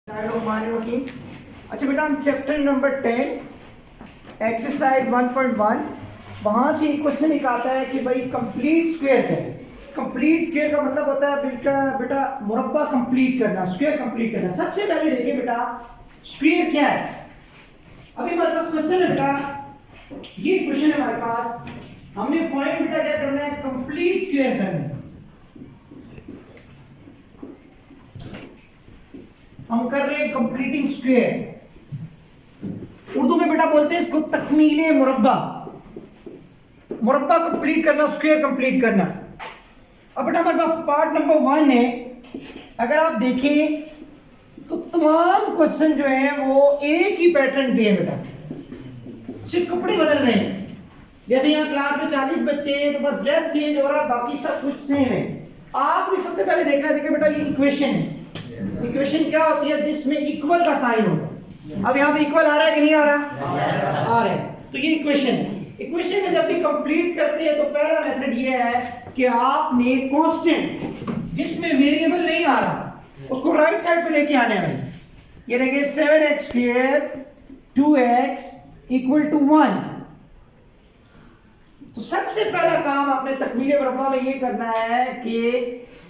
अच्छा बेटा, हम चैप्टर नंबर 10 एक्सरसाइज 1.1 वहाँ से एक क्वेश्चन एक आता है कि भाई कंप्लीट स्क्वायर है। कंप्लीट स्क्वायर का मतलब होता है बेटा मुरब्बा कंप्लीट करना, स्क्वायर कंप्लीट करना। सबसे पहले देखिए बेटा स्क्वायर क्या है। अभी हमारे पास क्वेश्चन है बेटा, ये क्वेश्चन है हमारे पास। हमने फाइंड बेटा क्या करना है, कंप्लीट स्क्वायर करना है। हम कर रहे हैं कंप्लीटिंग स्क्वायर। उर्दू में बेटा बोलते हैं इसको तकमीले मुरब्बा। मुरब्बा कंप्लीट करना, स्क्वायर कंप्लीट करना। अब बेटा हमारे पास पार्ट नंबर 1 है। अगर आप देखें तो तमाम क्वेश्चन जो है वो एक ही पैटर्न पे है बेटा, सिर्फ कपड़े बदल रहे हैं। जैसे यहाँ क्लास में 40 बच्चे हैं तो बस ड्रेस चेंज हो रहा है, बाकी सब कुछ सेम है। आपने सबसे पहले देखा है, देखिए बेटा ये इक्वेशन है। इक्वेशन क्या होती है, जिसमें इक्वल का साइन होता है। अब यहाँ पे इक्वल आ रहा है कि नहीं आ रहा? आ रहा है। तो ये इक्वेशन है। इक्वेशन में जब भी कंप्लीट करते हैं तो पहला मेथड ये है कि आपने कांस्टेंट जिसमें वेरिएबल नहीं आ रहा उसको राइट साइड पे लेके आने हैं। ये देखिए 7x² 2x = 1। तो सबसे पहला काम आपने तकमीले मुरब्बा में ये करना है कि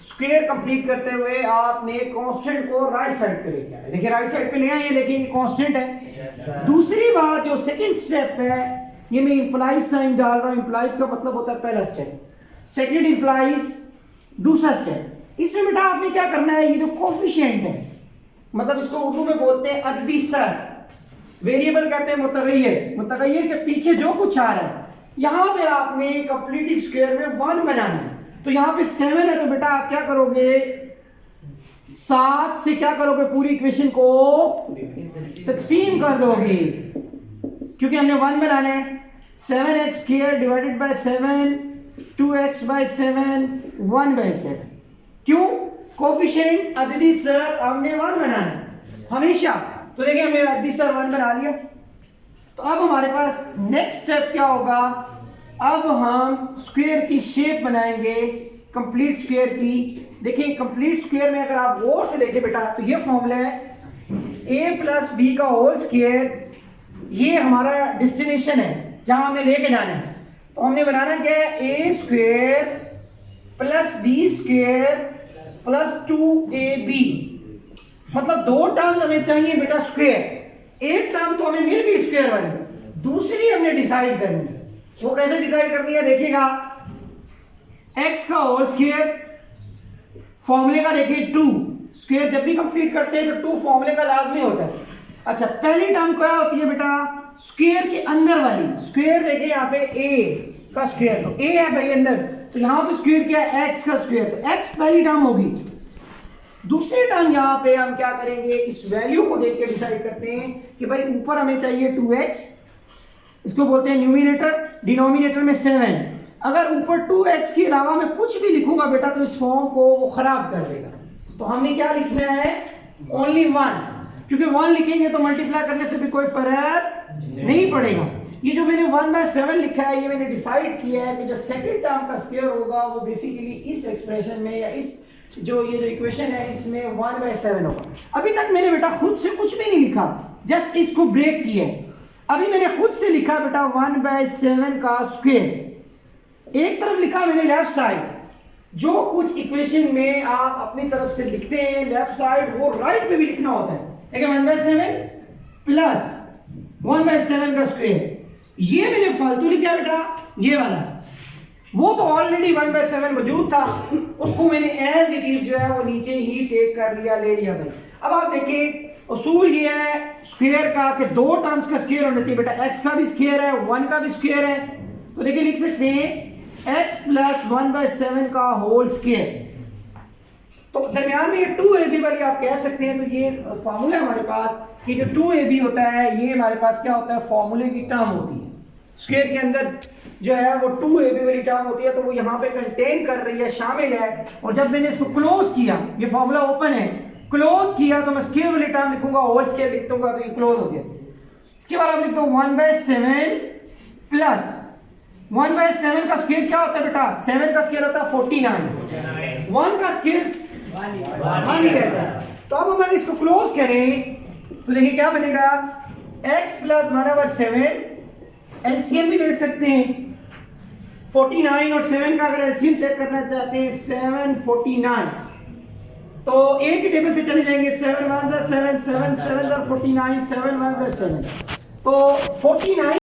स्क्वायर कंप्लीट करते हुए आपने कांस्टेंट को राइट साइड पे लेके आना। देखिए राइट साइड पे ले आए, देखिए ये कांस्टेंट है। दूसरी बात जो सेकंड स्टेप है, ये मैं इंप्लाइज साइन डाल रहा हूं। इंप्लाइज का मतलब होता है पहला स्टेप, सेकंड इंप्लाइज दूसरा स्टेप। इसमें बेटा आपने क्या करना है, ये जो कोफिशिएंट है, मतलब इसको उर्दू में बोलते हैं अददी सर, वेरिएबल कहते हैं मुतगय्यर। मुतगय्यर के पीछे जो कुछ आ रहा है, यहां पे आपने कंप्लीट स्क्वायर में 1 बनाना है। तो यहाँ पे 7 है तो बेटा आप क्या करोगे, 7 से क्या करोगे, पूरी इक्वेशन को तकसीम कर दोगे, क्योंकि हमने 1 बनाना है। 7x² / 7 2x/7 1/7। क्यों? कोफिशिएंट अददी सर हमने 1 बनाना है हमेशा। तो देखिए हमने अददी सर 1 बना लिया। तो अब हमारे पास नेक्स्ट स्टेप क्या होगा, अब हम स्क्वायर की शेप बनाएंगे, कंप्लीट स्क्वायर की। देखिए कंप्लीट स्क्वायर में अगर आप गौर से देखें बेटा तो ये फॉर्मूला है a + b का होल स्क्वायर। ये हमारा डेस्टिनेशन है जहां हमने लेके जाना है। तो हमने बनाना क्या है, a² + b² + 2ab। मतलब 2 टर्म्स हमें चाहिए बेटा स्क्वायर। एक टर्म तो हमें मिल गई स्क्वायर वाली, दूसरी हमने डिसाइड करनी है। वो कैसे डिसाइड करनी है, देखिएगा x का होल स्क्वायर, फॉर्मूले का देखिए 2 स्क्वायर। जब भी कंप्लीट करते हैं तो 2 फॉर्मूले का लाजमी होता है। अच्छा पहली टर्म क्या होती है बेटा, स्क्वायर के अंदर वाली। स्क्वायर देखिए यहाँ पे a का स्क्वायर, तो a है भाई अंदर, तो यहाँ पे स्क्वायर क्या है, x का स्क्वायर। तो x पहली टर्म होगी। दूसरी टर्म यहाँ पे हम क्या करेंगे, इस वैल्यू को देख के डिसाइड करते हैं कि भाई ऊपर हमें चाहिए 2x, इसको बोलते हैं न्यूमरेटर, डिनोमिनेटर में 7। अगर ऊपर 2x के अलावा मैं कुछ भी लिखूंगा बेटा तो इस फॉर्म को वो खराब कर देगा। तो हमने क्या लिखना है, ओनली 1, क्योंकि 1 लिखेंगे तो मल्टीप्लाई करने से भी कोई फर्क नहीं पड़ेगा। ये जो मैंने 1/7 लिखा है, ये मैंने डिसाइड किया है कि जो सेकंड टर्म का स्क्वायर होगा वो बेसिकली इस एक्सप्रेशन में या इस जो ये जो इक्वेशन है इसमें 1/7 होगा। अभी तक मैंने बेटा खुद से कुछ भी नहीं लिखा, जस्ट इसको ब्रेक किया है। अभी मैंने खुद से लिखा बेटा 1/7 का स्क्वायर। एक तरफ लिखा मैंने लेफ्ट साइड, जो कुछ इक्वेशन में आप अपनी तरफ से लिखते हैं लेफ्ट साइड, वो राइट पे भी लिखना होता है। देखिए 1/7 प्लस 1/7 का स्क्वायर। ये मैंने फालतू लिखा बेटा, ये वाला, वो तो ऑलरेडी 1/7 मौजूद था, उसको मैंने एज इट इज जो है वो नीचे ही टेक कर लिया, ले लिया भाई। अब आप देखिए उसूल ये है स्क्वायर का कि 2 टर्म्स का स्क्वायर होना चाहिए बेटा। x का भी स्क्वायर है, 1 का भी स्क्वायर है। तो देखिए लिख सकते हैं x + 1/7 का होल स्क्वायर। तो दरमियान में ये 2ab वाली आप कह सकते हैं। तो ये फार्मूला है हमारे पास कि जो 2ab होता है, ये हमारे पास क्या होता है, फॉर्मूले की टर्म होती है। स्क्वायर के अंदर जो है वो 2ab वाली टर्म होती है, तो वो यहाँ पे कंटेन कर रही है, शामिल है। और जब मैंने इसको क्लोज किया, ये फॉर्मूला ओपन है, क्लोज किया तो मैं स्क्वायर वाली टर्म लिखूंगा, होल स्क्वायर लिख दूंगा, तो ये क्लोज हो गया। इसके बाद आप लिख दो 1/7 प्लस 1/7 का स्क्वायर क्या होता है बेटा, 7 का स्क्वायर होता है 49, 1 का स्क्वायर 1 ही रहता है। तो अब हम अगर इसको क्लोज करें तो देखिए क्या बनेगा, x प्लस 1/7 एलसीएम भी ले सकते हैं 49 और 7 का अगर एलसीएम चेक करना चाहते हैं 749, तो एक ही टेबल से चले जाएंगे 7 1 7 7 7 49 7 1 7, तो 49